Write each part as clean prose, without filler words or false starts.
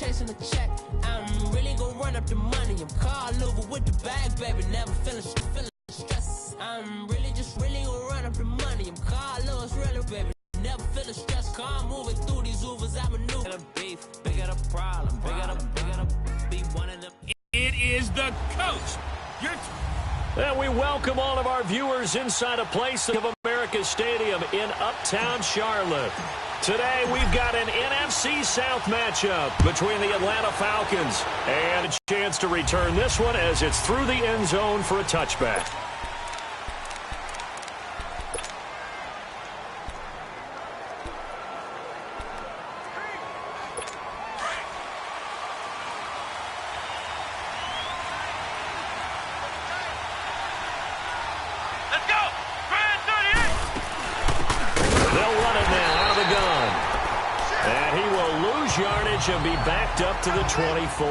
chasing the check. I'm really gonna run up the money. I'm Carl over with the bag, baby. Never feeling stress. I'm really gonna run up the money. I'm Carl Lewis, really, baby. Never feeling stress. Car moving through these Ubers. I'm a new beef. Bigger the problem. Bigger the be one of them. It is the coach. And we welcome all of our viewers inside a place of America Stadium in Uptown Charlotte. Today we've got an NFC South matchup between the Atlanta Falcons and a chance to return this one as it's through the end zone for a touchback. And be backed up to the 24.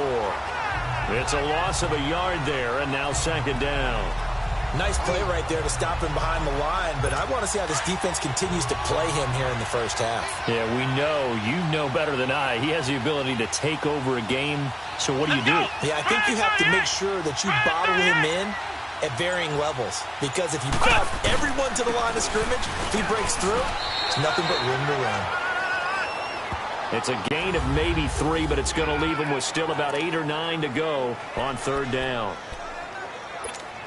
It's a loss of a yard there, and now second down. Nice play right there to stop him behind the line, but I want to see how this defense continues to play him here in the first half. Yeah, we know. You know better than I. He has the ability to take over a game, so what do you do? Yeah, I think you have to make sure that you bottle him in at varying levels, because if you crowd everyone to the line of scrimmage, if he breaks through, it's nothing but room to run. It's a gain of maybe 3, but it's going to leave them with still about 8 or 9 to go on third down.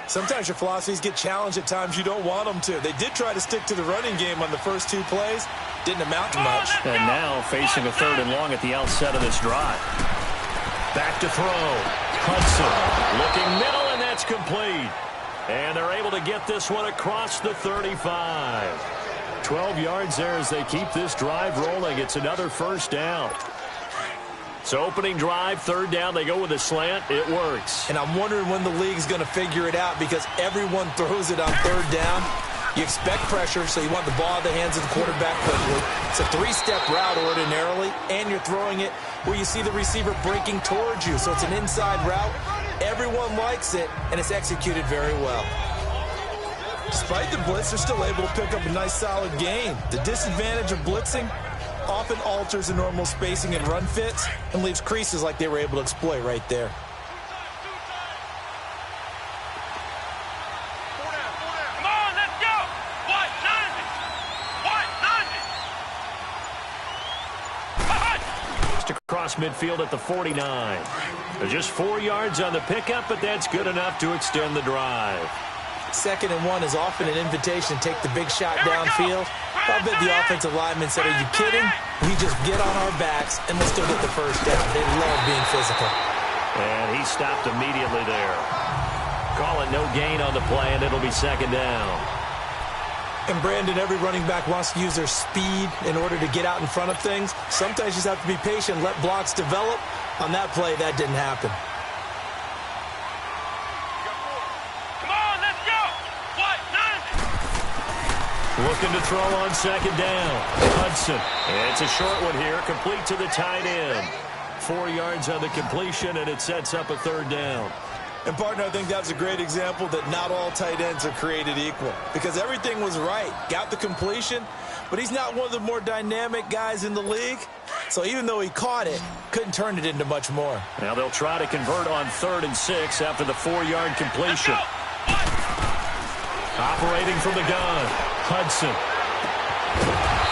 Sometimes your philosophies get challenged at times you don't want them to. They did try to stick to the running game on the first 2 plays. Didn't amount to much. And now facing a 3rd and long at the outset of this drive. Back to throw. Hudson looking middle, and that's complete. And they're able to get this one across the 35. 12 yards there as they keep this drive rolling. It's another first down. So opening drive, third down, they go with a slant. It works. And I'm wondering when the league's going to figure it out, because everyone throws it on third down. You expect pressure, so you want the ball in the hands of the quarterback quickly. It's a 3-step route ordinarily, and you're throwing it where you see the receiver breaking towards you. So it's an inside route. Everyone likes it, and it's executed very well. Despite the blitz, they're still able to pick up a nice solid gain. The disadvantage of blitzing often alters the normal spacing and run fits and leaves creases like they were able to exploit right there. Come on, let's go! White 90! Just across midfield at the 49. They're just 4 yards on the pickup, but that's good enough to extend the drive. 2nd and 1 is often an invitation to take the big shot downfield. I bet the offensive lineman said, "Are you kidding? We just get on our backs and let's still get the first down." They love being physical. And he stopped immediately there. Call it no gain on the play, and it'll be second down. And Brandon, every running back wants to use their speed in order to get out in front of things. Sometimes you just have to be patient, let blocks develop. On that play, that didn't happen. Looking to throw on second down. Hudson. And it's a short one here, complete to the tight end. 4 yards on the completion, and it sets up a third down. And, partner, I think that's a great example that not all tight ends are created equal, because everything was right. Got the completion, but he's not one of the more dynamic guys in the league. So even though he caught it, couldn't turn it into much more. Now they'll try to convert on 3rd and 6 after the 4-yard completion. Operating from the gun, Hudson.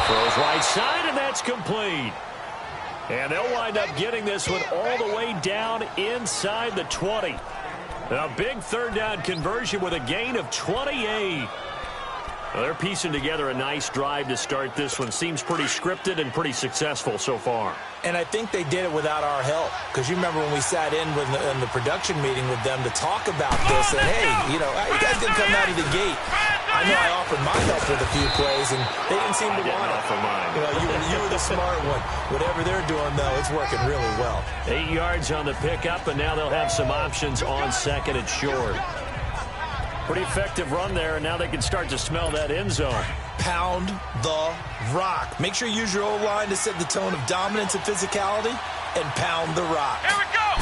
Throws right side, and that's complete. And they'll wind up getting this one all the way down inside the 20. A big third down conversion with a gain of 28. Well, they're piecing together a nice drive to start this one. Seems pretty scripted and pretty successful so far. And I think they did it without our help. Because you remember when we sat in the production meeting with them to talk about this. And, hey, you know, you guys didn't come out of the gate. I know I offered my help with a few plays, and they didn't seem to want it. Mine. You know, you were the smart one. Whatever they're doing, though, it's working really well. 8 yards on the pickup, and now they'll have some options on 2nd and short. Pretty effective run there, and now they can start to smell that end zone. Pound the rock. Make sure you use your O-line to set the tone of dominance and physicality, and pound the rock. Here we go!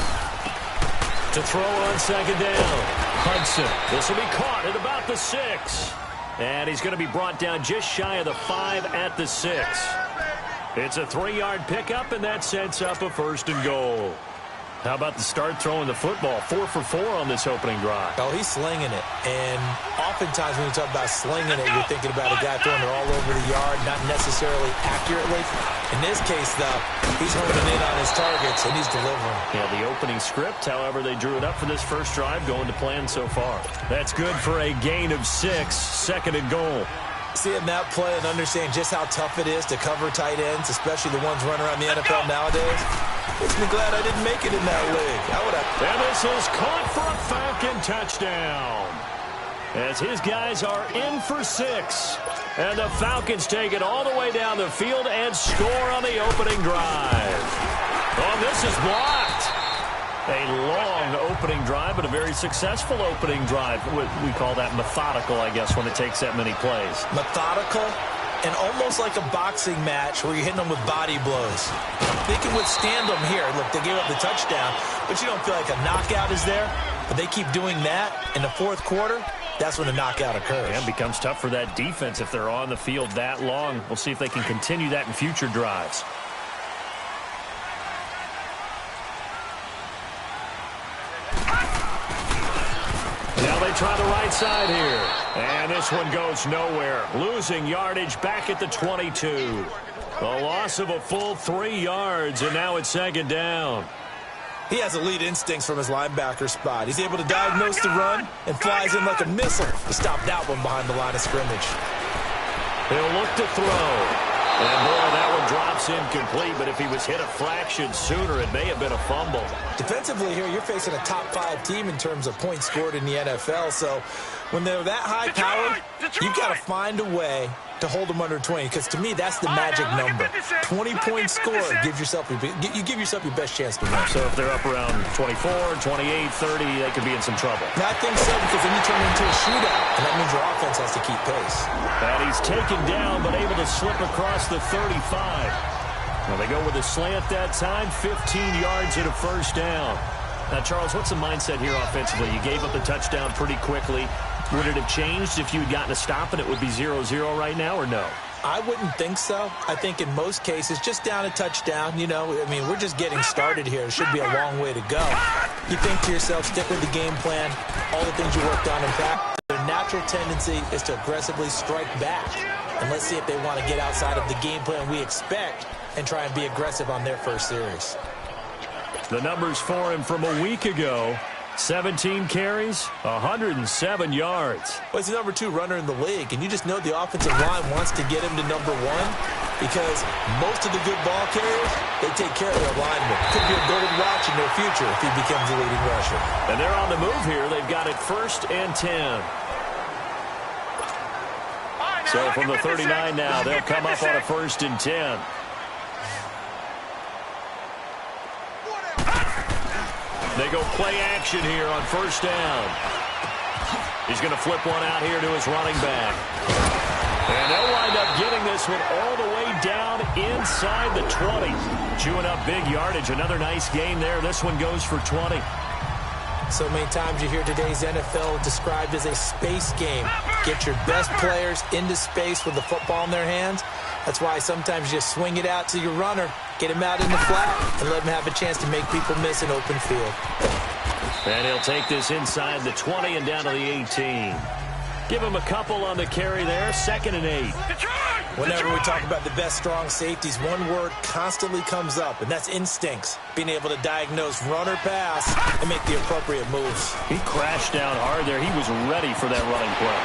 To throw on second down, Hudson. This will be caught at about the 6. And he's going to be brought down just shy of the 5 at the 6. It's a 3-yard pickup, and that sets up a 1st and goal. How about the start throwing the football? 4 for 4 on this opening drive. Oh, he's slinging it. And oftentimes when you talk about slinging it, you're thinking about a guy throwing it all over the yard, not necessarily accurately. In this case, though, he's honing in on his targets, and he's delivering. Yeah, the opening script, however, they drew it up for this first drive, going to plan so far. That's good for a gain of 6, 2nd and goal. Seeing that play and understanding just how tough it is to cover tight ends, especially the ones running around the NFL nowadays, makes me glad I didn't make it in that league. I would have. And this is caught for a Falcon touchdown. As his guys are in for 6. And the Falcons take it all the way down the field and score on the opening drive. Oh, this is blocked. A long opening drive, but a very successful opening drive. We call that methodical, I guess, when it takes that many plays. Methodical and almost like a boxing match where you're hitting them with body blows. They can withstand them here. Look, they gave up the touchdown, but you don't feel like a knockout is there. But they keep doing that in the 4th quarter. That's when the knockout occurs. Yeah, it becomes tough for that defense if they're on the field that long. We'll see if they can continue that in future drives. Now they try the right side here. And this one goes nowhere. Losing yardage back at the 22. A loss of a full 3 yards, and now it's 2nd down. He has elite instincts from his linebacker spot. He's able to diagnose the run and flies in like a missile to stop that one behind the line of scrimmage. He'll look to throw. And, boy, that one drops incomplete, but if he was hit a fraction sooner, it may have been a fumble. Defensively here, you're facing a top-5 team in terms of points scored in the NFL, so when they're that high-powered, you've got to find a way to hold them under 20, because to me, that's the magic number. 20-point score gives yourself you give yourself your best chance to win. So if they're up around 24, 28, 30, they could be in some trouble. I think so, because then you turn into a shootout, and that means your offense has to keep pace. And he's taken down, but able to slip across the 35. Well, they go with a slant that time, 15 yards and a 1st down. Now, Charles, what's the mindset here offensively? You gave up the touchdown pretty quickly. Would it have changed if you had gotten a stop and it would be 0-0 right now, or no? I wouldn't think so. I think in most cases, just down a touchdown, you know, I mean, we're just getting started here. It should be a long way to go. You think to yourself, stick with the game plan, all the things you worked on in practice. Their natural tendency is to aggressively strike back. And let's see if they want to get outside of the game plan we expect and try and be aggressive on their first series. The numbers for him from a week ago. 17 carries, 107 yards. Well, he's the number 2 runner in the league, and you just know the offensive line wants to get him to number 1 because most of the good ball carriers, they take care of their linemen. Could be a golden watch in their future if he becomes the leading rusher. And they're on the move here. They've got it 1st and 10. So from the 39 now, they'll come up on a 1st and 10. They go play action here on 1st down. He's going to flip one out here to his running back. And they'll wind up getting this one all the way down inside the 20. Chewing up big yardage. Another nice gain there. This one goes for 20. So many times you hear today's NFL described as a space game. Get your best players into space with the football in their hands. That's why sometimes you just swing it out to your runner, get him out in the flat, and let him have a chance to make people miss an open field. And he'll take this inside the 20 and down to the 18. Give him a couple on the carry there. 2nd and 8. Whenever we talk about the best strong safeties, one word constantly comes up, and that's instincts. Being able to diagnose run or pass and make the appropriate moves. He crashed down hard there. He was ready for that running play.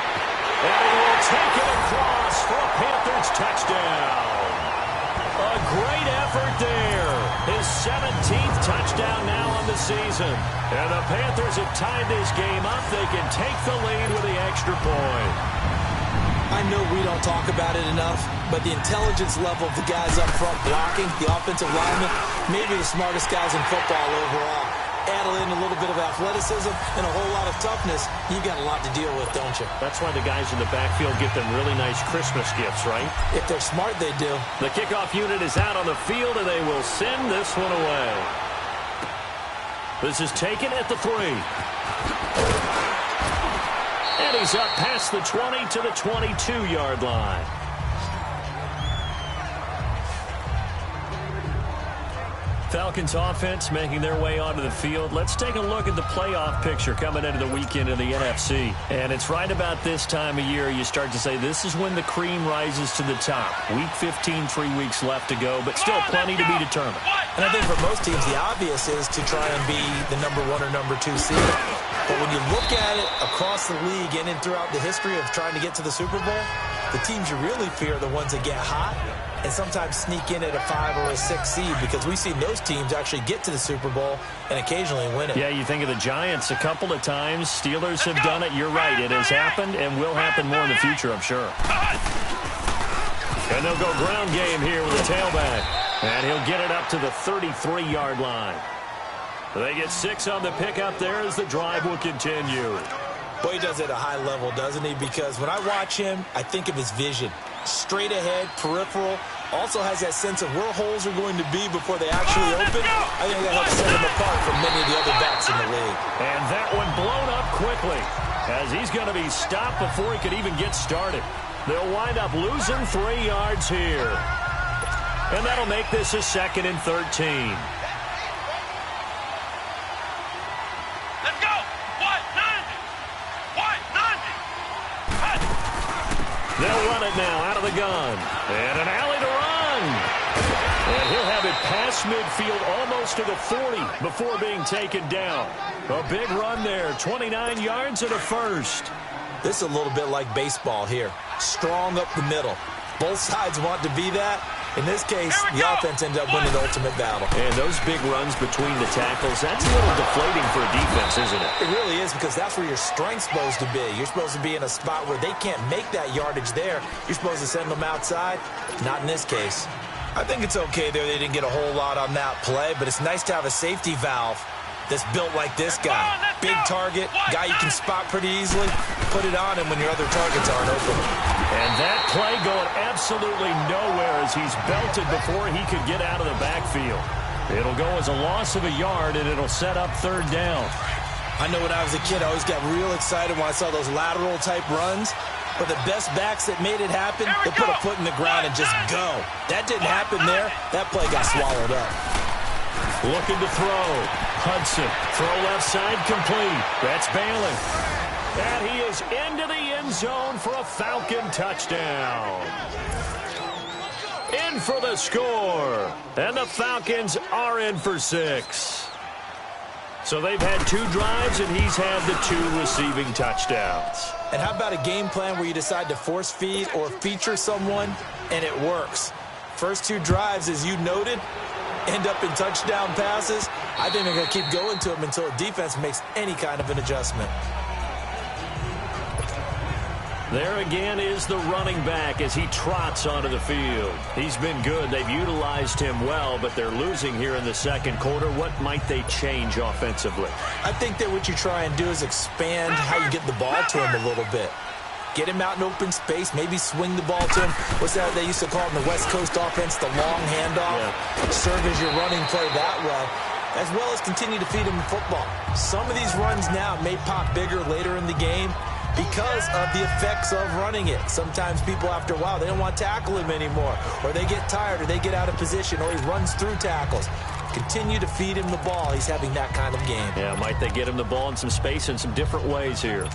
And he will take it across for a Panthers touchdown. A great effort there. His 17th touchdown now on the season. And the Panthers have tied this game up. They can take the lead with the extra point. I know we don't talk about it enough, but the intelligence level of the guys up front blocking, the offensive linemen, maybe the smartest guys in football overall. Add in a little bit of athleticism and a whole lot of toughness, you've got a lot to deal with, don't you? That's why the guys in the backfield get them really nice Christmas gifts, right? If they're smart, they do. The kickoff unit is out on the field, and they will send this one away. This is taken at the 3. And he's up past the 20 to the 22-yard line. Falcons offense making their way onto the field. Let's take a look at the playoff picture coming into the weekend in the NFC. And it's right about this time of year you start to say this is when the cream rises to the top. Week 15, 3 weeks left to go, but still plenty to be determined. And I think for most teams, the obvious is to try and be the number 1 or number 2 seed. But when you look at it across the league and throughout the history of trying to get to the Super Bowl, the teams you really fear are the ones that get hot and sometimes sneak in at a 5 or a 6 seed, because we've seen those teams actually get to the Super Bowl and occasionally win it. Yeah, you think of the Giants a couple of times. Steelers have done it. You're right. It has happened and will happen more in the future, I'm sure. And they'll go ground game here with a tailback. And he'll get it up to the 33-yard line. They get 6 on the pickup there as the drive will continue. Boy, he does it at a high level, doesn't he? Because when I watch him, I think of his vision. Straight ahead, peripheral. Also has that sense of where holes are going to be before they actually open. I think that helps set him apart from many of the other backs in the league. And that one blown up quickly as he's going to be stopped before he could even get started. They'll wind up losing 3 yards here. And that'll make this a 2nd and 13. Let's go. White 90. White 90. They'll run it now out of the gun. And an alley to run. And he'll have it past midfield almost to the 40 before being taken down. A big run there. 29 yards and a first. This is a little bit like baseball here. Strong up the middle. Both sides want to be that. In this case, the offense ended up winning the ultimate battle. And those big runs between the tackles, that's a little deflating for a defense, isn't it? It really is, because that's where your strength's supposed to be. You're supposed to be in a spot where they can't make that yardage there. You're supposed to send them outside. Not in this case. I think it's okay there. They didn't get a whole lot on that play, but it's nice to have a safety valve that's built like this guy. Big target, guy you can spot pretty easily. Put it on him when your other targets aren't open. And that play going absolutely nowhere as he's belted before he could get out of the backfield. It'll go as a loss of a yard, and it'll set up 3rd down. I know when I was a kid, I always got real excited when I saw those lateral-type runs. But the best backs that made it happen, they put a foot in the ground and just go. That didn't happen there. That play got swallowed up. Looking to throw. Hudson, throw left side complete. That's Balin. And he is into the end zone for a Falcon touchdown. In for the score. And the Falcons are in for 6. So they've had 2 drives, and he's had the 2 receiving touchdowns. And how about a game plan where you decide to force feed or feature someone, and it works? First 2 drives, as you noted, end up in touchdown passes. I think they're going to keep going to them until the defense makes any kind of an adjustment. There again is the running back as he trots onto the field. He's been good. They've utilized him well, but they're losing here in the 2nd quarter. What might they change offensively? I think that what you try and do is expand how you get the ball to him a little bit. Get him out in open space, maybe swing the ball to him. What's that they used to call it in the West Coast offense, the long handoff? Yeah. Serve as your running play that way, as well as continue to feed him the football. Some of these runs now may pop bigger later in the game because of the effects of running it. Sometimes people, after a while, they don't want to tackle him anymore, or they get tired, or they get out of position, or he runs through tackles. Continue to feed him the ball. He's having that kind of game. Yeah, might they get him the ball in some space in some different ways here.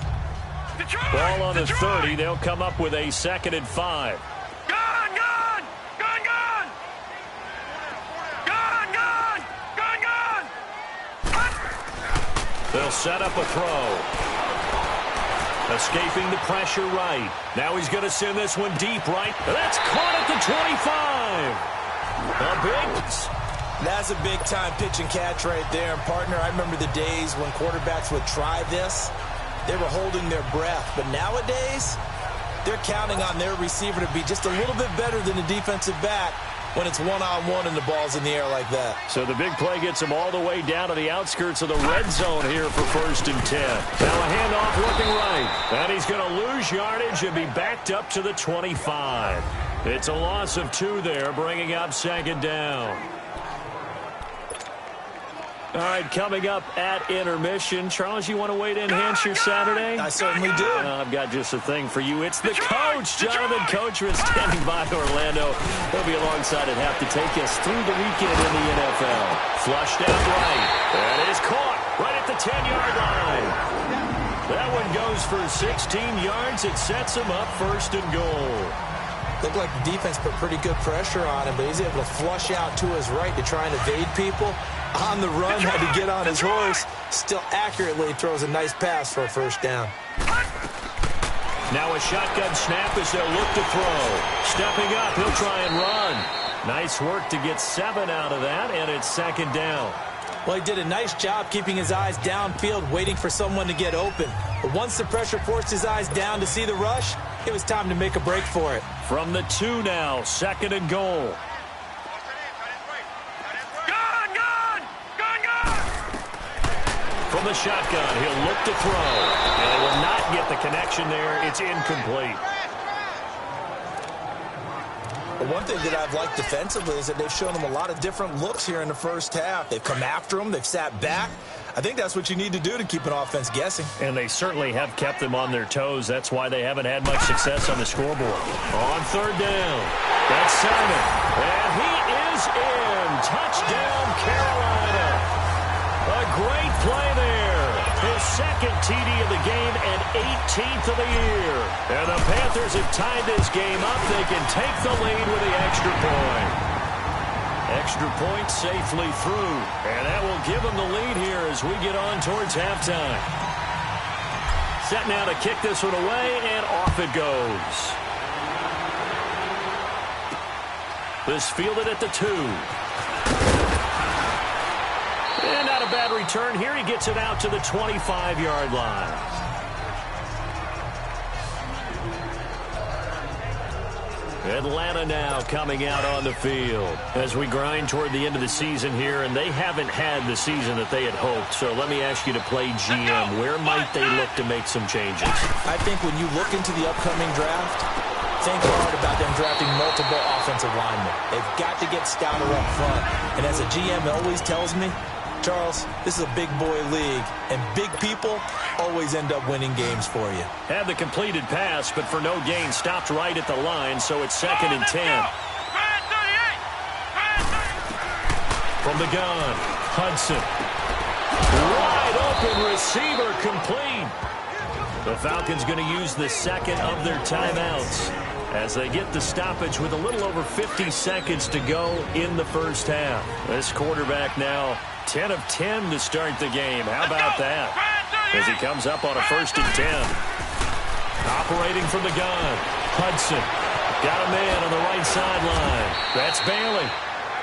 Detroit, Ball on the Detroit. 30. They'll come up with a 2nd and 5. Gun, gun, gun, gun. Gun, gun, gun, gun. They'll set up a throw. Escaping the pressure right. Now he's going to send this one deep right. That's caught at the 25. That's a big-time pitch and catch right there. And, partner, I remember the days when quarterbacks would try this. They were holding their breath. But nowadays, they're counting on their receiver to be just a little bit better than the defensive back when it's one-on-one and the ball's in the air like that. So the big play gets him all the way down to the outskirts of the red zone here for 1st and 10. Now a handoff looking right. And he's going to lose yardage and be backed up to the 25. It's a loss of 2 there, bringing up 2nd down. All right, coming up at intermission. Charles, you want to wait to enhance your Saturday? I certainly do. I've got just a thing for you. It's the coach, Jonathan Coachman, standing by Orlando. He'll be alongside at half to take us through the weekend in the NFL. Flushed out right. That is caught right at the 10-yard line. That one goes for 16 yards. It sets him up first and goal. Looked like the defense put pretty good pressure on him, but he's able to flush out to his right to try and evade people. On the run, had to get on his horse. Still accurately throws a nice pass for a first down. Now a shotgun snap as they'll look to throw. Stepping up, he'll try and run. Nice work to get 7 out of that, and it's second down. Well, he did a nice job keeping his eyes downfield, waiting for someone to get open. But once the pressure forced his eyes down to see the rush, it was time to make a break for it. From the 2 now, second and goal. From the shotgun, he'll look to throw. And he will not get the connection there. It's incomplete. Well, one thing that I've liked defensively is that they've shown him a lot of different looks here in the first half. They've come after him. They've sat back. I think that's what you need to do to keep an offense guessing. And they certainly have kept them on their toes. That's why they haven't had much success on the scoreboard. On third down, that's Simon. And he is in. Touchdown, Carolina. A great play there. His second TD of the game and 18th of the year. And the Panthers have tied this game up. They can take the lead with the extra point. Extra point safely through. And that will give them the lead here as we get on towards halftime. Set now to kick this one away, and off it goes. This fielded at the 2. And not a bad return here. He gets it out to the 25-yard line. Atlanta now coming out on the field as we grind toward the end of the season here, and they haven't had the season that they had hoped. So let me ask you to play GM. Where might they look to make some changes? I think when you look into the upcoming draft, think hard about them drafting multiple offensive linemen. They've got to get stouter up front. And as a GM always tells me, Charles, this is a big boy league, and big people always end up winning games for you. Had the completed pass, but for no gain, stopped right at the line, so it's second and 10. From the gun, Hudson. Wide open receiver, complete. The Falcons going to use the second of their timeouts as they get the stoppage with a little over 50 seconds to go in the first half. This quarterback now 10 of 10 to start the game. How about that? As he comes up on a first and 10. Operating from the gun, Hudson. Got a man on the right sideline. That's Bailey.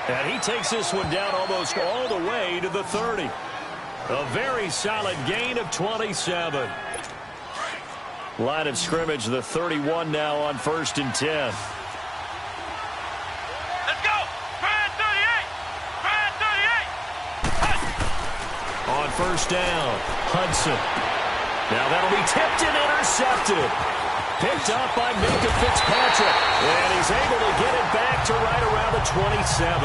And he takes this one down almost all the way to the 30. A very solid gain of 27. Line of scrimmage, the 31 now on first and 10. Let's go! Brad 38! Brad 38! On first down, Hudson. Now that'll be tipped and intercepted. Picked up by Minka Fitzpatrick. And he's able to get it back to right around the 27.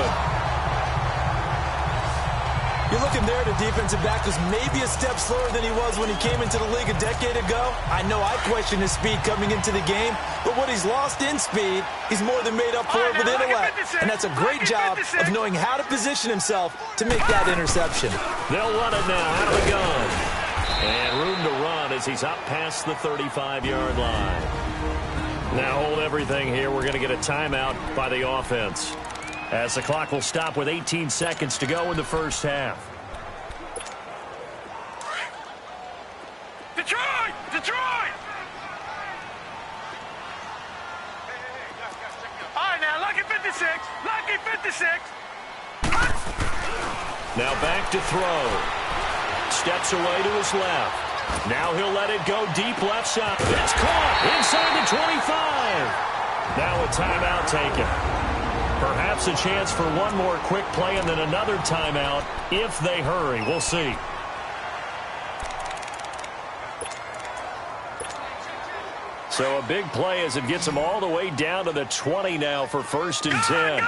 You're looking there, the defensive back was maybe a step slower than he was when he came into the league a decade ago. I know I questioned his speed coming into the game, but what he's lost in speed, he's more than made up for it with intellect. And that's a great job of knowing how to position himself to make that interception. They'll run it now out of the gun. And room to run as he's up past the 35-yard line. Now hold everything here. We're going to get a timeout by the offense, as the clock will stop with 18 seconds to go in the first half. Detroit! Detroit! All right, now, lucky 56. Lucky 56. Now back to throw. Steps away to his left. Now he'll let it go deep left side. It's caught inside the 25. Now a timeout taken. Perhaps a chance for one more quick play and then another timeout if they hurry. We'll see. So a big play as it gets them all the way down to the 20 now for first and 10.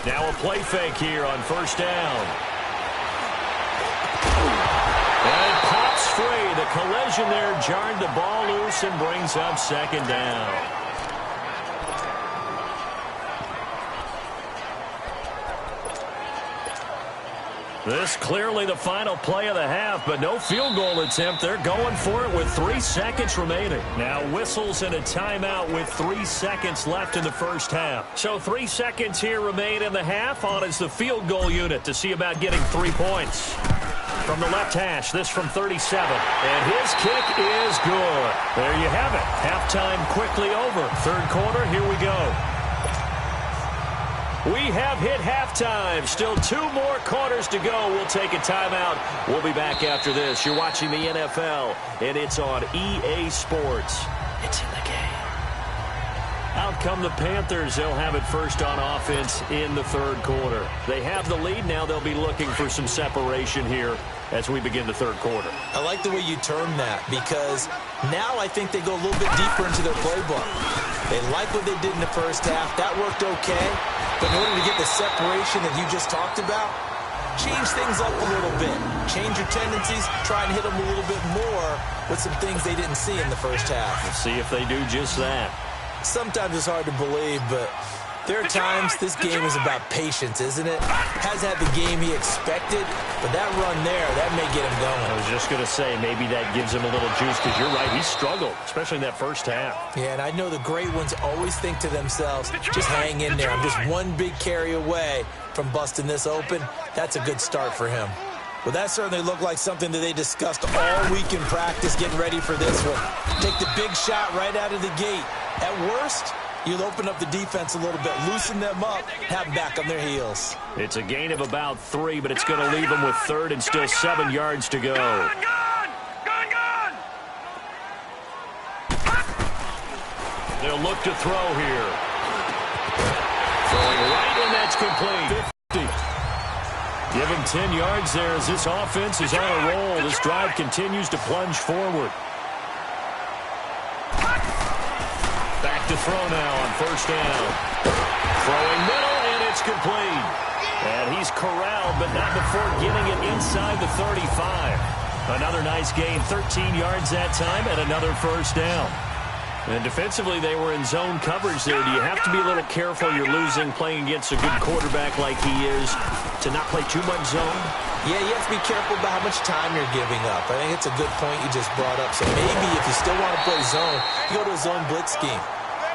Now a play fake here on first down. And it pops free. The collision there jarred the ball loose and brings up second down. This clearly the final play of the half, but no field goal attempt. They're going for it with 3 seconds remaining. Now whistles and a timeout with 3 seconds left in the first half. So 3 seconds here remain in the half. On is the field goal unit to see about getting 3 points. From the left hash, this from 37. And his kick is good. There you have it. Halftime quickly over. Third quarter, here we go. We have hit halftime. Still 2 more quarters to go. We'll take a timeout. We'll be back after this. You're watching the NFL, and it's on EA Sports. It's in the game. Out come the Panthers. They'll have it first on offense in the third quarter. They have the lead. Now they'll be looking for some separation here as we begin the third quarter. I like the way you term that, because now I think they go a little bit deeper into their playbook. They like what they did in the first half. That worked okay. But in order to get the separation that you just talked about, change things up a little bit. Change your tendencies. Try and hit them a little bit more with some things they didn't see in the first half. Let's see if they do just that. Sometimes it's hard to believe, but there are times this game is about patience, isn't it? Has had the game he expected, but that run there, that may get him going. I was just going to say, maybe that gives him a little juice, because you're right, he struggled, especially in that first half. Yeah, and I know the great ones always think to themselves, just hang in there. I'm just one big carry away from busting this open. That's a good start for him. Well, that certainly looked like something that they discussed all week in practice, getting ready for this one. Take the big shot right out of the gate. At worst, you'll open up the defense a little bit, loosen them up, have them back on their heels. It's a gain of about 3, but it's going to leave them with third and still 7 yards to go. Gone! They'll look to throw here. Throwing right, and that's complete. 50. Give him 10 yards there as this offense is on a roll. This drive continues to plunge forward. Back to throw now on first down. Throwing middle, and it's complete. And he's corralled, but not before getting it inside the 35. Another nice gain, 13 yards that time, and another first down. And defensively, they were in zone coverage there. Do you have to be a little careful? You're losing playing against a good quarterback like he is to not play too much zone? Yeah, you have to be careful about how much time you're giving up. I think it's a good point you just brought up. So maybe if you still want to play zone, you go to a zone blitz scheme.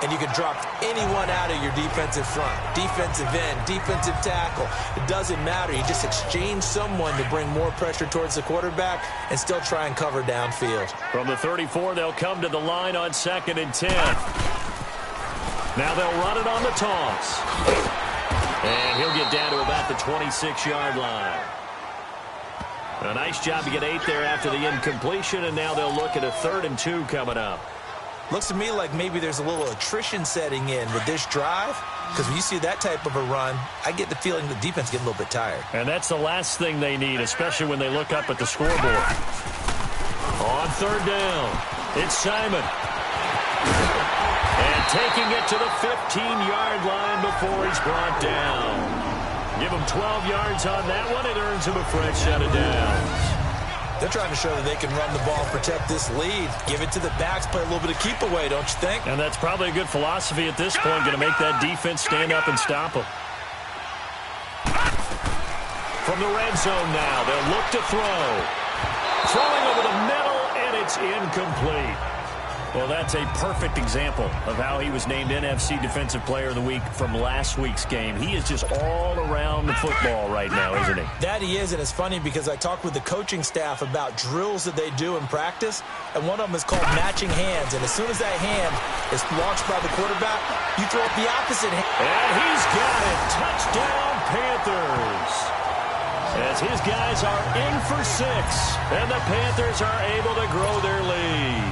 And you can drop anyone out of your defensive front. Defensive end, defensive tackle. It doesn't matter. You just exchange someone to bring more pressure towards the quarterback and still try and cover downfield. From the 34, they'll come to the line on 2nd and 10. Now they'll run it on the toss. And he'll get down to about the 26-yard line. A nice job to get 8 there after the incompletion, and now they'll look at a 3rd and 2 coming up. Looks to me like maybe there's a little attrition setting in with this drive, because when you see that type of a run, I get the feeling the defense getting a little bit tired. And that's the last thing they need, especially when they look up at the scoreboard. On 3rd down, it's Simon. And taking it to the 15-yard line before he's brought down. Give him 12 yards on that one. It earns him a fresh set of downs. They're trying to show that they can run the ball, protect this lead. Give it to the backs, play a little bit of keep away, don't you think? And that's probably a good philosophy at this point, going to make that defense stand up and stop them. From the red zone now, they'll look to throw. Throwing over the middle, and it's incomplete. Well, that's a perfect example of how he was named NFC Defensive Player of the Week from last week's game. He is just all around the football right now, isn't he? That he is, and it's funny because I talked with the coaching staff about drills that they do in practice, and one of them is called matching hands. And as soon as that hand is launched by the quarterback, you throw up the opposite hand. And he's got it. Touchdown, Panthers. As his guys are in for 6, and the Panthers are able to grow their lead.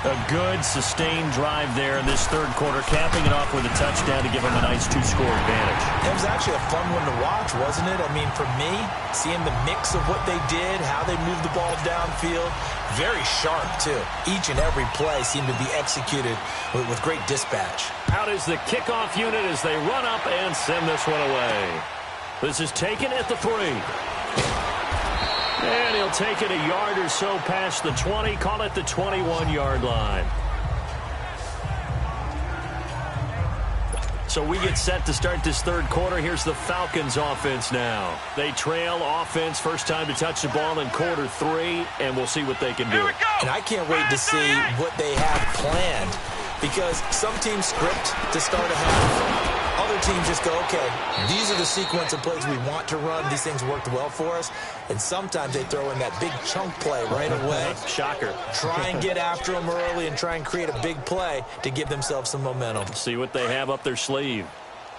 A good, sustained drive there in this third quarter, capping it off with a touchdown to give them a nice 2-score advantage. It was actually a fun one to watch, wasn't it? I mean, for me, seeing the mix of what they did, how they moved the ball downfield, very sharp, too. Each and every play seemed to be executed with great dispatch. Out is the kickoff unit as they run up and send this one away. This is taken at the 3. And he'll take it a yard or so past the 20, call it the 21-yard line. So we get set to start this third quarter. Here's the Falcons offense now. They trail offense, first time to touch the ball in quarter 3, and we'll see what they can do. And I can't wait to see what they have planned, because some teams script to start a half. Other teams just go, okay, these are the sequence of plays we want to run. These things worked well for us. And sometimes they throw in that big chunk play right away. Shocker. Try and get after them early and try and create a big play to give themselves some momentum. See what they have up their sleeve.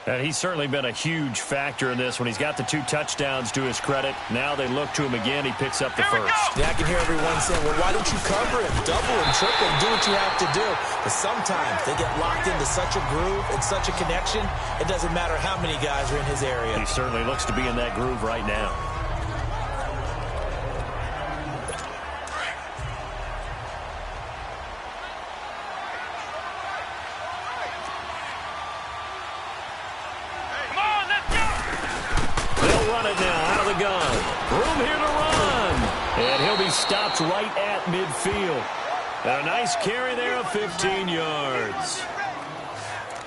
And he's certainly been a huge factor in this when he's got the 2 touchdowns to his credit. Now they look to him again. He picks up the first. Yeah, I can hear everyone saying, well, why don't you cover him, double him, triple him, do what you have to do. But sometimes they get locked into such a groove and such a connection, it doesn't matter how many guys are in his area. He certainly looks to be in that groove right now. Stopped right at midfield. A nice carry there of 15 yards.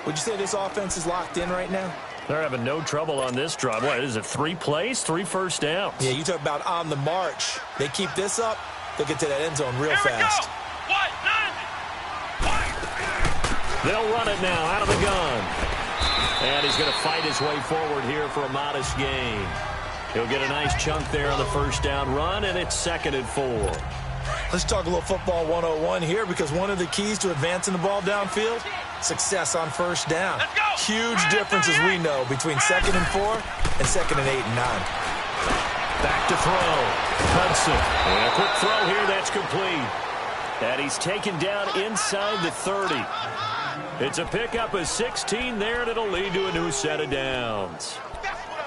Would you say this offense is locked in right now? They're having no trouble on this drive. What is it, 3 plays, 3 first downs? Yeah, you talk about on the march. They keep this up, they'll get to that end zone real fast. They'll run it now out of the gun. And he's going to fight his way forward here for a modest gain. He'll get a nice chunk there on the first down run, and it's 2nd and 4. Let's talk a little football 101 here, because one of the keys to advancing the ball downfield, success on first down. Huge difference, as we know, between 2nd and 4 and 2nd and 8 and 9. Back to throw. Hudson. And a quick throw here. That's complete. And he's taken down inside the 30. It's a pickup of 16 there, and it'll lead to a new set of downs.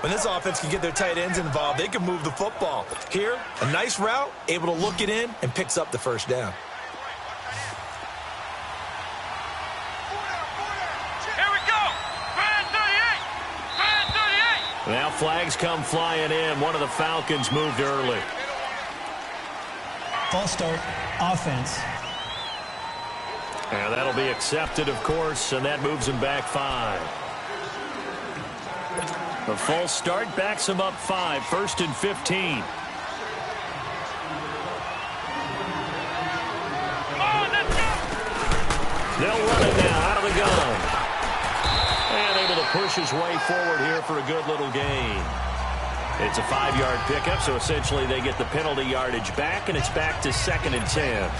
When this offense can get their tight ends involved, they can move the football. Here, a nice route, able to look it in, and picks up the first down. Here we go. Man 38. Man 38. Now flags come flying in. One of the Falcons moved early. False start, offense. And that'll be accepted, of course, and that moves him back 5. The false start backs him up 5, 1st and 15. Come on, let's go. They'll run it now out of the gun. And able to push his way forward here for a good little gain. It's a 5-yard pickup, so essentially they get the penalty yardage back, and it's back to 2nd and 10.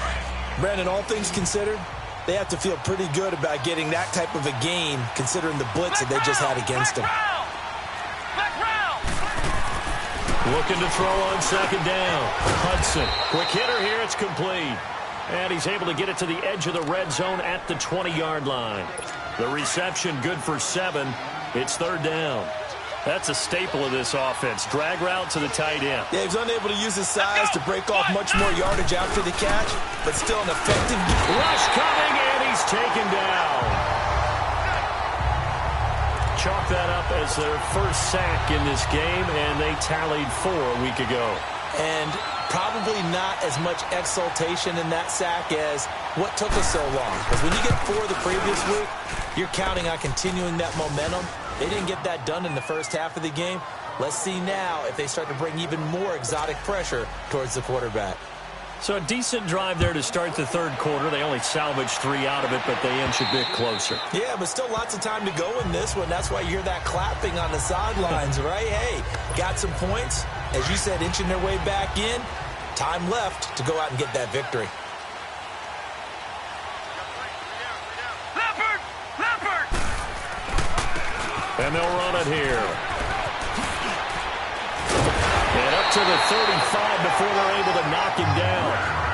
Brandon, all things considered, they have to feel pretty good about getting that type of a gain, considering the blitz that they just had against them. Looking to throw on 2nd down. Hudson. Quick hitter here. It's complete. And he's able to get it to the edge of the red zone at the 20-yard line. The reception good for 7. It's 3rd down. That's a staple of this offense. Drag route to the tight end. Yeah, he's unable to use his size to break off much more yardage after the catch, but still an effective rush coming, and he's taken down. Chalk that up as their first sack in this game, and they tallied 4 a week ago. And probably not as much exultation in that sack as what took us so long. Because when you get 4 the previous week, you're counting on continuing that momentum. They didn't get that done in the first half of the game. Let's see now if they start to bring even more exotic pressure towards the quarterback. So a decent drive there to start the third quarter. They only salvaged 3 out of it, but they inch a bit closer. Yeah, but still lots of time to go in this one. That's why you hear that clapping on the sidelines, right? Hey, got some points. As you said, inching their way back in. Time left to go out and get that victory. And they'll run it here. And up to the 35 before they're able to knock him down.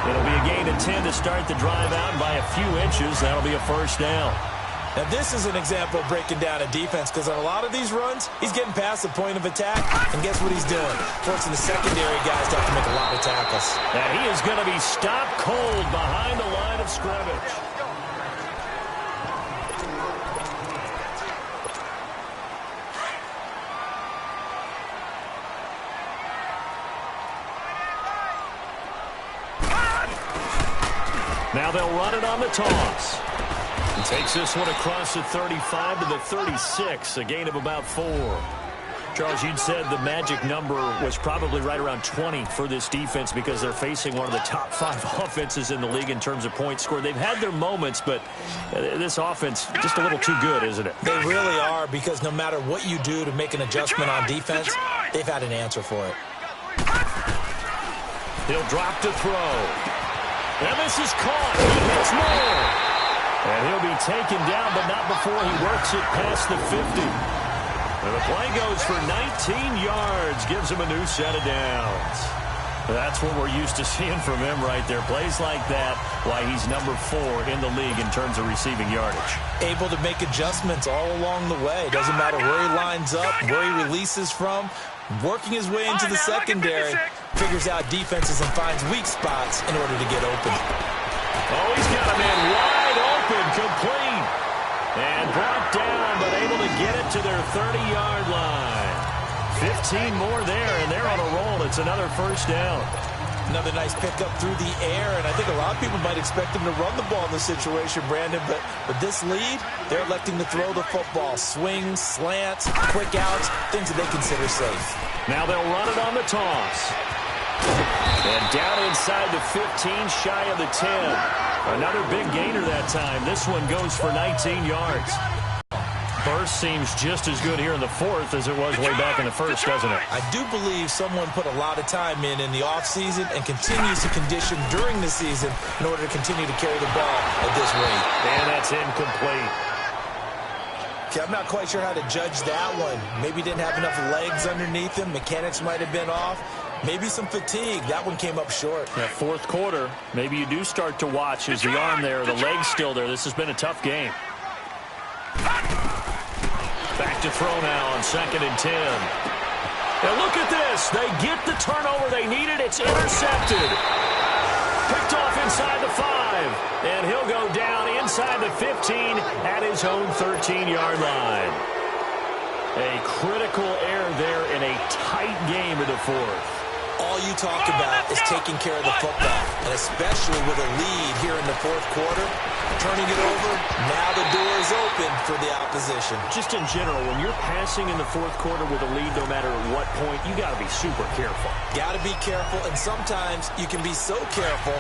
It'll be a gain of 10 to start the drive out, and by a few inches, that'll be a first down. Now, this is an example of breaking down a defense because on a lot of these runs, he's getting past the point of attack, and guess what he's doing? Forcing the secondary guys to have to make a lot of tackles. And he is going to be stopped cold behind the line of scrimmage. Now they'll run it on the toss. He takes this one across the 35 to the 36, a gain of about 4. Charles, you'd said the magic number was probably right around 20 for this defense because they're facing one of the top 5 offenses in the league in terms of points scored. They've had their moments, but this offense just a little too good, isn't it? They really are, because no matter what you do to make an adjustment on defense, they've had an answer for it. He'll drop to throw. And this is caught. He hits more. And he'll be taken down, but not before he works it past the 50. And the play goes for 19 yards. Gives him a new set of downs. That's what we're used to seeing from him right there. Plays like that, why he's number 4 in the league in terms of receiving yardage. Able to make adjustments all along the way. Doesn't matter where he lines up, where he releases from. Working his way into the secondary, figures out defenses and finds weak spots in order to get open. Oh, he's got a man wide open, complete. And brought down, but able to get it to their 30-yard line. 15 more there, and they're on a roll. It's another first down. Another nice pickup through the air, and I think a lot of people might expect him to run the ball in this situation, Brandon, but with this lead, they're electing to throw the football. Swings, slants, quick outs, things that they consider safe. Now they'll run it on the toss. And down inside the 15, shy of the 10. Another big gainer that time. This one goes for 19 yards. Burst seems just as good here in the 4th as it was way back in the 1st, doesn't it? I do believe someone put a lot of time in the offseason and continues to condition during the season in order to continue to carry the ball at this rate. And that's incomplete. Okay, I'm not quite sure how to judge that one. Maybe didn't have enough legs underneath him. Mechanics might have been off. Maybe some fatigue. That one came up short. That 4th quarter, maybe you do start to watch. Is the arm there, the leg's still there? This has been a tough game. Back to throw now on 2nd and 10. And look at this. They get the turnover they needed. It's intercepted. Picked off inside the 5. And he'll go down inside the 15 at his own 13-yard line. A critical error there in a tight game in the 4th. All you talk about is taking care of the football, and especially with a lead here in the 4th quarter, turning it over, now the door is open for the opposition. Just in general, when you're passing in the 4th quarter with a lead, no matter at what point, you got to be super careful. Got to be careful, and sometimes you can be so careful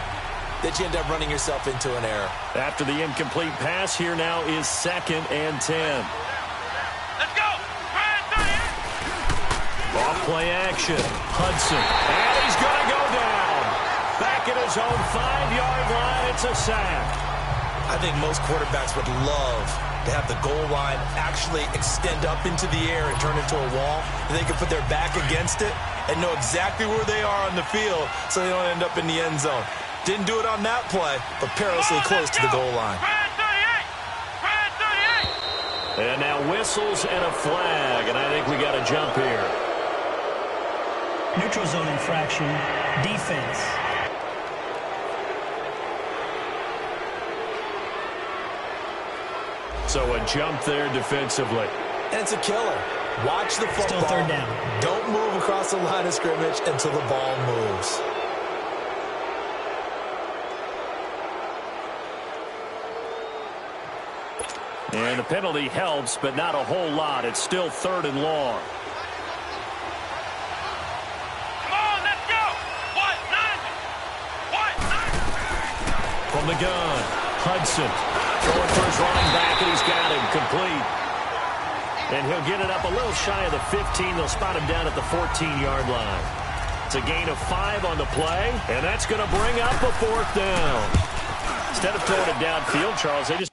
that you end up running yourself into an error. After the incomplete pass, here now is 2nd and 10. Let's go. Off play action. Hudson. And he's going to go down. Back at his own 5-yard line. It's a sack. I think most quarterbacks would love to have the goal line actually extend up into the air and turn into a wall. And they can put their back against it and know exactly where they are on the field so they don't end up in the end zone. Didn't do it on that play, but perilously close to the goal line. And now whistles and a flag, and I think we got a jump here. Neutral zone infraction, defense. So a jump there defensively. And it's a killer. Watch the football. Still 3rd down. Don't move across the line of scrimmage until the ball moves. And the penalty helps, but not a whole lot. It's still 3rd and long. Come on, let's go. From the gun, Hudson throwing for his running back, and he's got him complete. And he'll get it up a little shy of the 15. They'll spot him down at the 14-yard line. It's a gain of 5 on the play, and that's going to bring up a 4th down. Instead of throwing it downfield, Charles, they just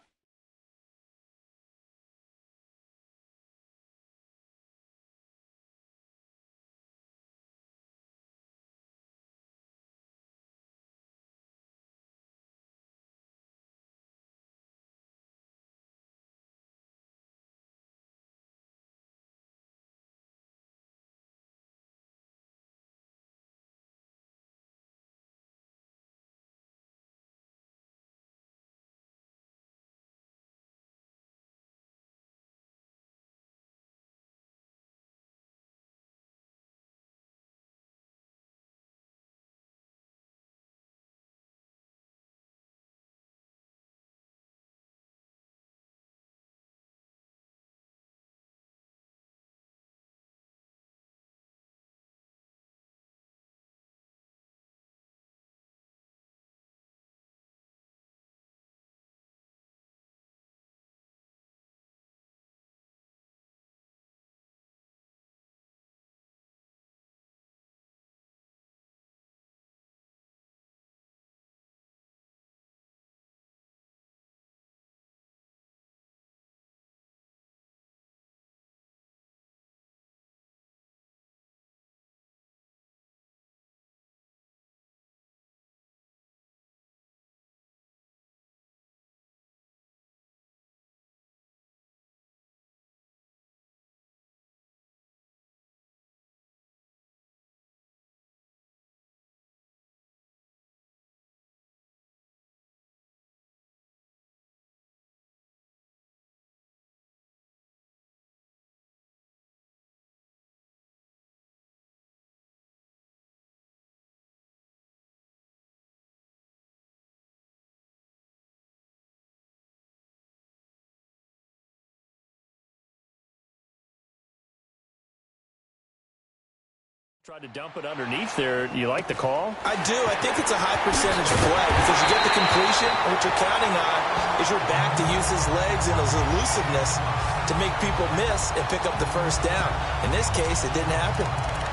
Tried to dump it underneath there. You like the call? I do. I think it's a high percentage play because you get the completion. And what you're counting on is your back to use his legs and his elusiveness to make people miss and pick up the first down. In this case, it didn't happen.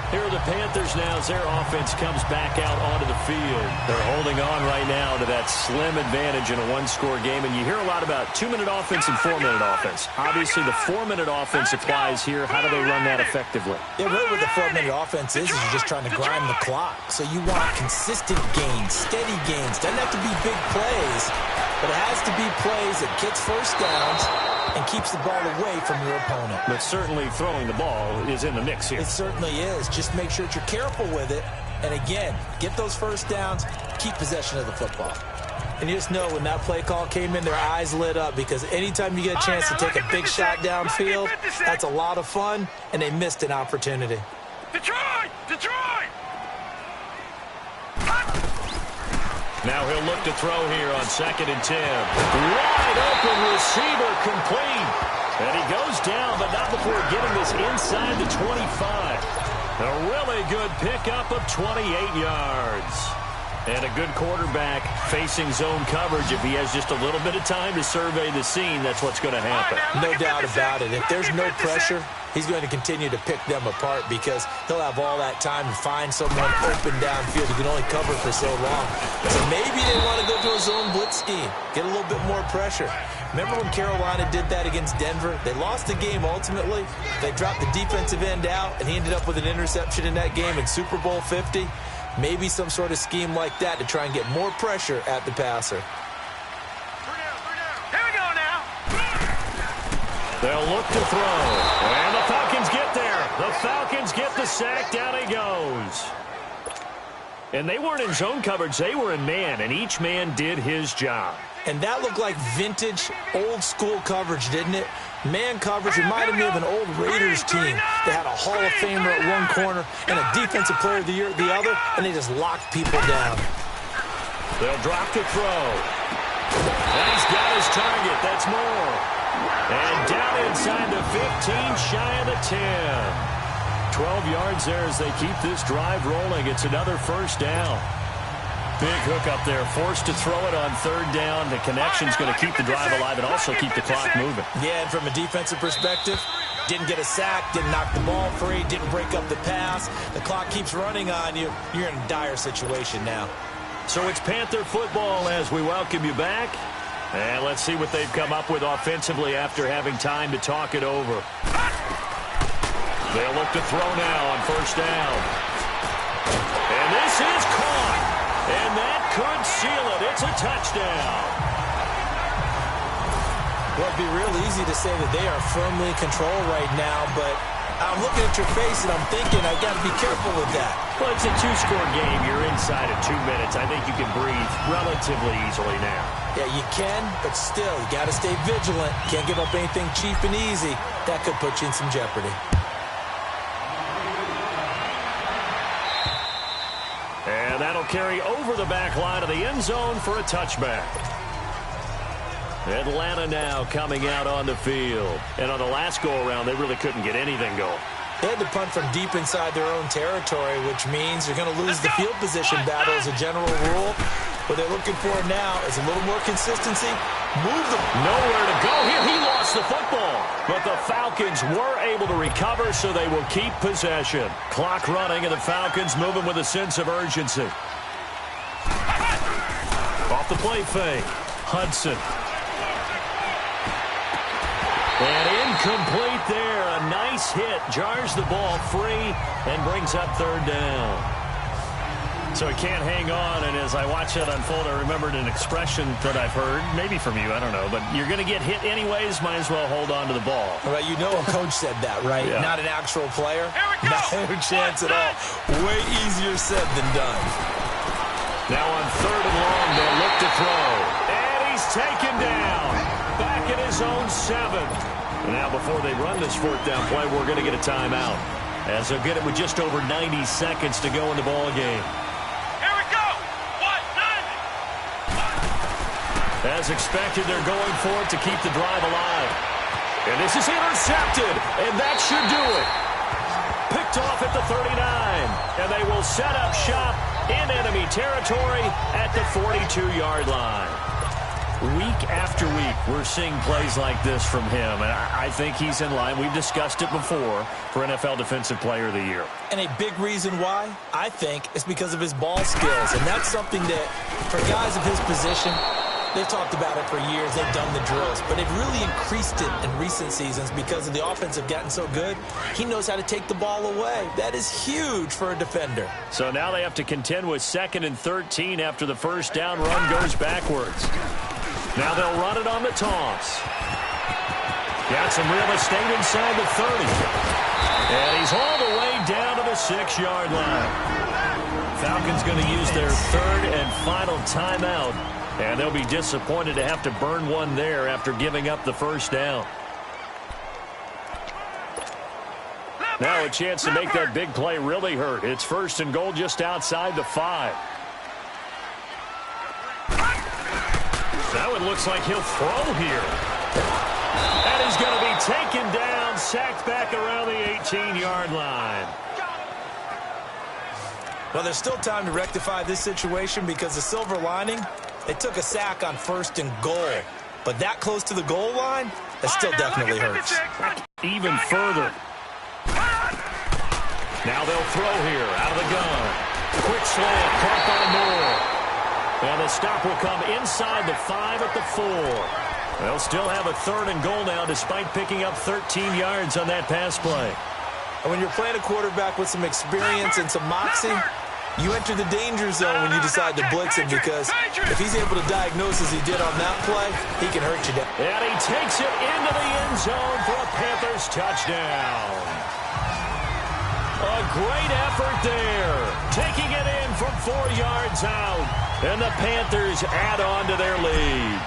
Here are the Panthers now as their offense comes back out onto the field. They're holding on right now to that slim advantage in a one-score game. And you hear a lot about 2-minute offense and 4-minute offense. Obviously, the 4-minute offense applies here. How do they run that effectively? Yeah, really what the 4-minute offense is you're just trying to grind the clock. So you want consistent gains, steady gains. Doesn't have to be big plays, but it has to be plays that gets first downs and keeps the ball away from your opponent. But certainly throwing the ball is in the mix here. It certainly is. Just make sure that you're careful with it. And again, get those first downs, keep possession of the football. And you just know when that play call came in, their eyes lit up because anytime you get a chance to take a big shot downfield, that's a lot of fun, and they missed an opportunity. Detroit! Detroit! Now he'll look to throw here on 2nd and 10. Wide open receiver complete. And he goes down, but not before getting this inside the 25. A really good pickup of 28 yards. And a good quarterback facing zone coverage. If he has just a little bit of time to survey the scene, that's what's going to happen. No doubt about it. If there's no pressure, he's going to continue to pick them apart because he'll have all that time to find someone open downfield. He can only cover for so long. So maybe they want to go to a zone blitz scheme, get a little bit more pressure. Remember when Carolina did that against Denver? They lost the game ultimately. They dropped the defensive end out, and he ended up with an interception in that game in Super Bowl 50. Maybe some sort of scheme like that to try and get more pressure at the passer. Here we go now. They'll look to throw. And the Falcons get there. The Falcons get the sack. Down he goes. And they weren't in zone coverage. They were in man, and each man did his job. And that looked like vintage, old-school coverage, didn't it? Man coverage reminded me of an old Raiders team that had a Hall of Famer at one corner and a Defensive Player of the Year at the other, and they just locked people down. They'll drop to throw. And he's got his target. That's more. And down inside the 15, shy of the 10. 12 yards there as they keep this drive rolling. It's another first down. Big hook up there, forced to throw it on 3rd down. The connection's going to keep the drive alive and also keep the clock moving. Yeah, and from a defensive perspective, didn't get a sack, didn't knock the ball free, didn't break up the pass. The clock keeps running on you. You're in a dire situation now. So it's Panther football as we welcome you back. And let's see what they've come up with offensively after having time to talk it over. They'll look to throw now on 1st down. And this is caught. And that could seal it. It's a touchdown. Well, it'd be real easy to say that they are firmly in control right now, but I'm looking at your face and I'm thinking I got to be careful with that. Well, it's a 2-score game. You're inside of 2 minutes. I think you can breathe relatively easily now. Yeah, you can, but still, you got to stay vigilant. Can't give up anything cheap and easy. That could put you in some jeopardy. And that'll carry over the back line of the end zone for a touchback. Atlanta now coming out on the field. And on the last go-around, they really couldn't get anything going. They had to punt from deep inside their own territory, which means you're going to lose the field position battle as a general rule. What they're looking for now is a little more consistency. Move them. Nowhere to go here. He lost the football. But the Falcons were able to recover, so they will keep possession. Clock running, and the Falcons moving with a sense of urgency. Off the play fake. Hudson. And incomplete there. A nice hit. Jars the ball free and brings up 3rd down. So he can't hang on, and as I watch that unfold, I remembered an expression that I've heard, maybe from you, I don't know, but you're going to get hit anyways, might as well hold on to the ball. Well, you know a coach said that, right? Yeah. Not an actual player. Go. No chance at all. Way easier said than done. Now on 3rd and long, they'll look to throw. And he's taken down. Back at his own 7. And now before they run this 4th down play, we're going to get a timeout. As they'll get it with just over 90 seconds to go in the ball game. As expected, they're going for it to keep the drive alive. And this is intercepted, and that should do it. Picked off at the 39. And they will set up shop in enemy territory at the 42-yard line. Week after week, we're seeing plays like this from him, and I think he's in line. We've discussed it before for NFL Defensive Player of the Year. And a big reason why, I think, is because of his ball skills. And that's something that, for guys of his position, they've talked about it for years. They've done the drills. But they've really increased it in recent seasons because of the offense have gotten so good. He knows how to take the ball away. That is huge for a defender. So now they have to contend with 2nd and 13 after the first down run goes backwards. Now they'll run it on the toss. Got some real estate inside the 30. And he's all the way down to the 6-yard line. Falcons going to use their 3rd and final timeout. And they'll be disappointed to have to burn one there after giving up the first down. Now a chance to make that big play really hurt. It's 1st and goal just outside the 5. Now it looks like he'll throw here. And he's going to be taken down, sacked back around the 18-yard line. Well, there's still time to rectify this situation because the silver lining, they took a sack on 1st and goal. But that close to the goal line, that still definitely hurts. Even further. Now they'll throw here out of the gun. Quick slant, caught by Moore. And the stop will come inside the 5 at the 4. They'll still have a 3rd and goal now despite picking up 13 yards on that pass play. And when you're playing a quarterback with some experience and some moxie, you enter the danger zone when you decide to blitz him because if he's able to diagnose as he did on that play, he can hurt you down. And he takes it into the end zone for a Panthers touchdown. A great effort there. Taking it in from 4 yards out. And the Panthers add on to their lead.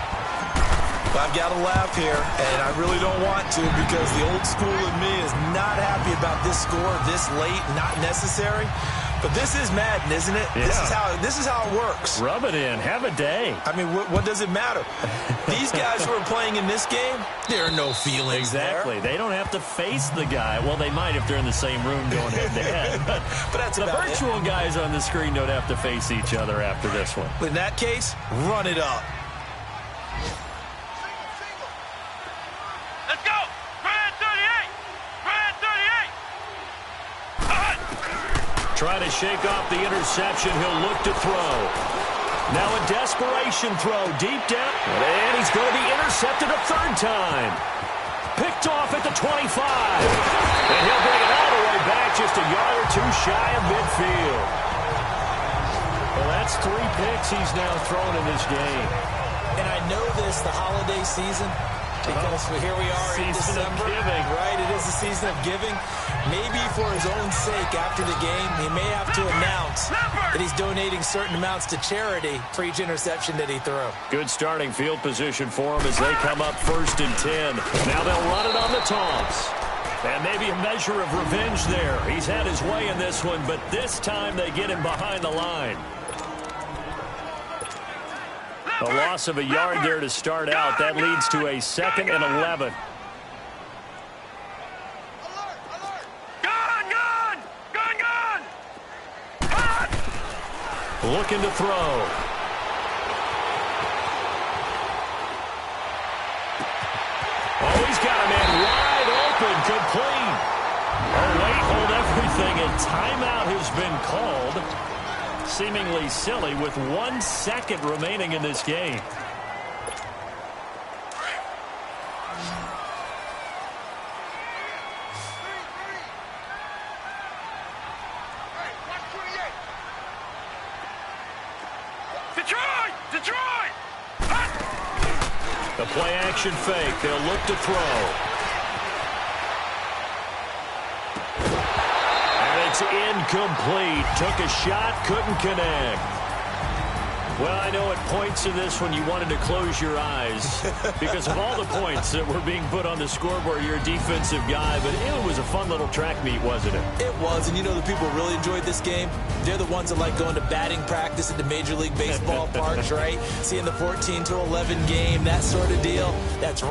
I've got to laugh here, and I really don't want to because the old school in me is not happy about this score this late, not necessary. But this is Madden, isn't it? Yeah. This is how it works. Rub it in. Have a day. I mean, what does it matter? These guys who are playing in this game, there are no feelings Exactly. there. They don't have to face the guy. Well, they might if they're in the same room going head-to-head. But that's the about virtual it. guys on the screen don't have to face each other after this one. In that case, run it up. Let's go! Brand 38! Brand 38! Trying to shake off the interception. He'll look to throw. Now a desperation throw deep down. And he's going to be intercepted a 3rd time. Picked off at the 25. And he'll bring it all the way back just a yard or 2 shy of midfield. Well, that's 3 picks he's now thrown in this game. And I know this, the holiday season, because here we are in Season of December. giving. Right, it is the season of giving. Maybe for his own sake after the game, he may have to announce that he's donating certain amounts to charity for each interception that he threw. Good starting field position for him as they come up 1st and 10. Now they'll run it on the toss. And maybe a measure of revenge there. He's had his way in this one, but this time they get him behind the line. A loss of a yard there to start out. That leads to a 2nd and 11. Looking to throw. Oh, he's got a man wide open, complete. Oh, wait, hold everything. A timeout has been called. Seemingly silly with 1 second remaining in this game. Detroit! Detroit! The play action fake. They'll look to throw. It's incomplete. Took a shot, couldn't connect. Well, I know at points in this one you wanted to close your eyes because of all the points that were being put on the scoreboard. You're a defensive guy, but it was a fun little track meet, wasn't it? It was, and you know the people who really enjoyed this game? They're the ones that like going to batting practice at the Major League Baseball parks, right? Seeing the 14-11 game, that sort of deal. That's right.